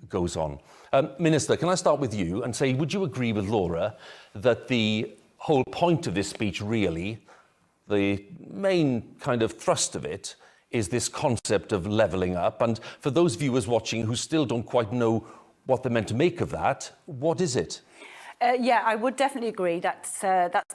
goes on. Minister, can I start with you and say, would you agree with Laura that the whole point of this speech really, the main kind of thrust of it, is this concept of levelling up? And for those viewers watching who still don't quite know what they're meant to make of that, what is it? Yeah, I would definitely agree. That's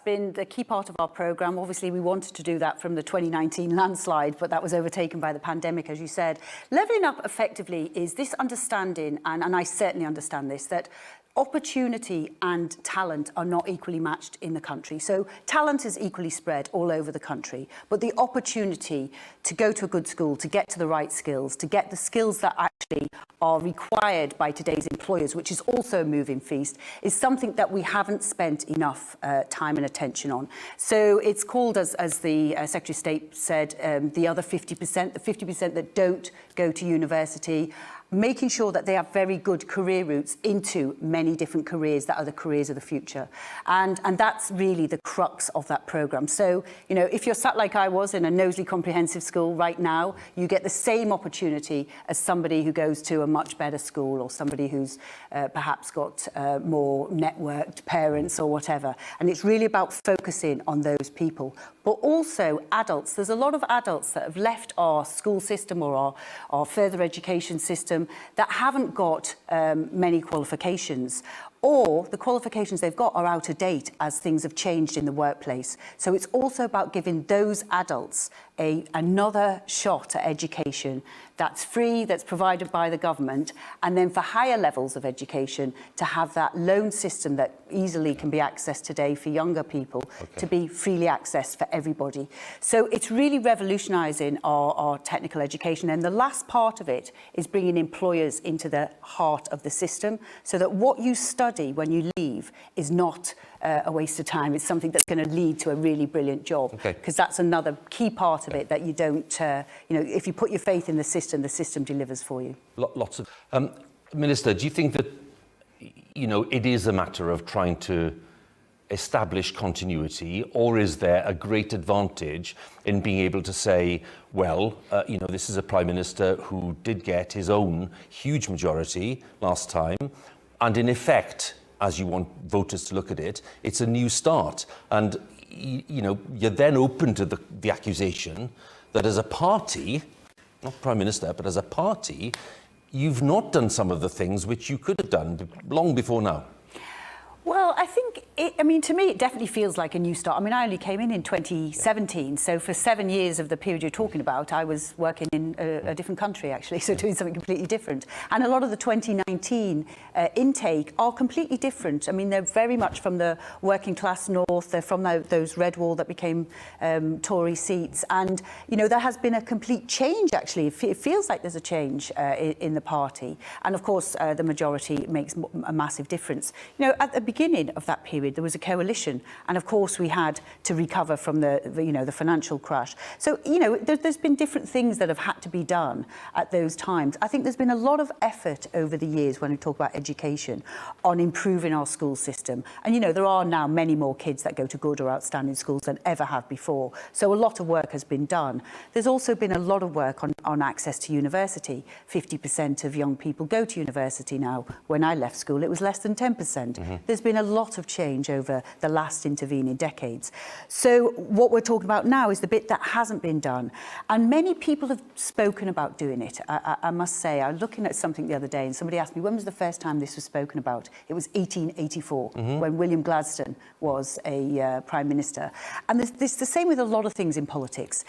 been the key part of our programme. Obviously, we wanted to do that from the 2019 landslide, but that was overtaken by the pandemic, as you said. Levelling up effectively is this understanding, and I certainly understand this, that opportunity and talent are not equally matched in the country. So talent is equally spread all over the country, but the opportunity to go to a good school, to get to the right skills, to get the skills that actually are required by today's employers, which is also a moving feast, is something that we haven't spent enough time and attention on. So it's called, as the Secretary of State said, the other 50%, the 50% that don't go to university, making sure that they have very good career routes into many different careers that are the careers of the future. And that's really the crux of that programme. So, you know, if you're sat like I was in a Knowsley Comprehensive School right now, you get the same opportunity as somebody who goes to a much better school, or somebody who's perhaps got more networked parents or whatever. And it's really about focusing on those people. But also adults. There's a lot of adults that have left our school system or our further education system that haven't got many qualifications, or the qualifications they've got are out of date as things have changed in the workplace. So it's also about giving those adults another shot at education that's free, that's provided by the government, and then for higher levels of education to have that loan system that easily can be accessed today for younger people to be freely accessed for everybody. So it's really revolutionising our technical education, and the last part of it is bringing employers into the heart of the system, so that what you study when you leave is not a waste of time. It's something that's going to lead to a really brilliant job, because that's another key part of it that you don't, you know, if you put your faith in the system delivers for you. Lots of... Minister, do you think that, you know, it is a matter of trying to establish continuity, or is there a great advantage in being able to say, well, you know, this is a Prime Minister who did get his own huge majority last time, and in effect, as you want voters to look at it, it's a new start. And, you know, you're then open to the accusation that as a party, not Prime Minister, but as a party, you've not done some of the things which you could have done long before now. Well, I think, to me, it definitely feels like a new start. I mean, I only came in 2017, so for 7 years of the period you're talking about, I was working in a different country, actually, so doing something completely different. And a lot of the 2019 intake are completely different. I mean, they're very much from the working class north, they're from those red wall that became Tory seats. And, you know, there has been a complete change, actually. It feels like there's a change in the party. And, of course, the majority makes a massive difference. You know, at the beginning of that period, there was a coalition, and of course we had to recover from the financial crash. So, you know, there's been different things that have had to be done at those times. I think there's been a lot of effort over the years when we talk about education on improving our school system. And, you know, there are now many more kids that go to good or outstanding schools than ever have before. So a lot of work has been done. There's also been a lot of work on access to university. 50% of young people go to university now. When I left school, it was less than 10%. There's been a lot of change over the last intervening decades. So what we're talking about now is the bit that hasn't been done. And many people have spoken about doing it. I must say, I was looking at something the other day and somebody asked me, when was the first time this was spoken about? It was 1884, when William Gladstone was a Prime Minister. And it's the same with a lot of things in politics.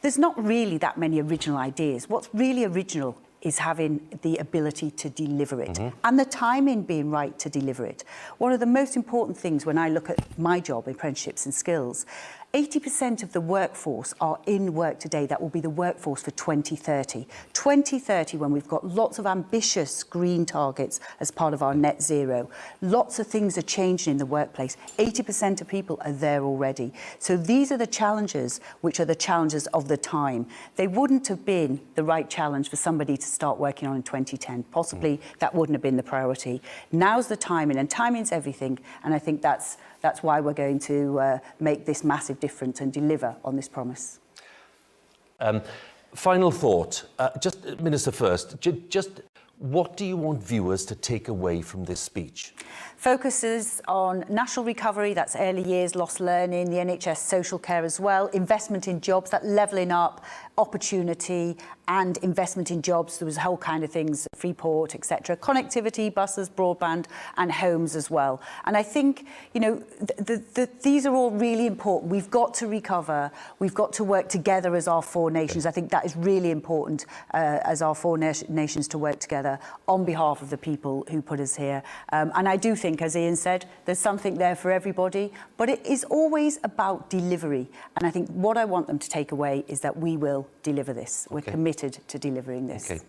There's not really that many original ideas. What's really original is having the ability to deliver it and the timing being right to deliver it. One of the most important things when I look at my job, apprenticeships and skills, 80% of the workforce are in work today that will be the workforce for 2030. 2030, when we've got lots of ambitious green targets as part of our net zero, lots of things are changing in the workplace. 80% of people are there already. So these are the challenges which are the challenges of the time. They wouldn't have been the right challenge for somebody to start working on in 2010. Possibly that wouldn't have been the priority. Now's the timing, and timing's everything. And I think that's why we're going to make this massive difference and deliver on this promise. Final thought, just Minister first, just What do you want viewers to take away from this speech? Focuses on national recovery, that's early years, lost learning, the NHS social care as well, investment in jobs, that levelling up, opportunity and investment in jobs. There was a whole kind of things, Freeport, etc. Connectivity, buses, broadband and homes as well. And I think, you know, these are all really important. We've got to recover. We've got to work together as our four nations. I think that is really important as our four nations to work together on behalf of the people who put us here. And I do think, as Ian said, there's something there for everybody, but it is always about delivery. And I think what I want them to take away is that we will deliver this. We're committed to delivering this. Okay.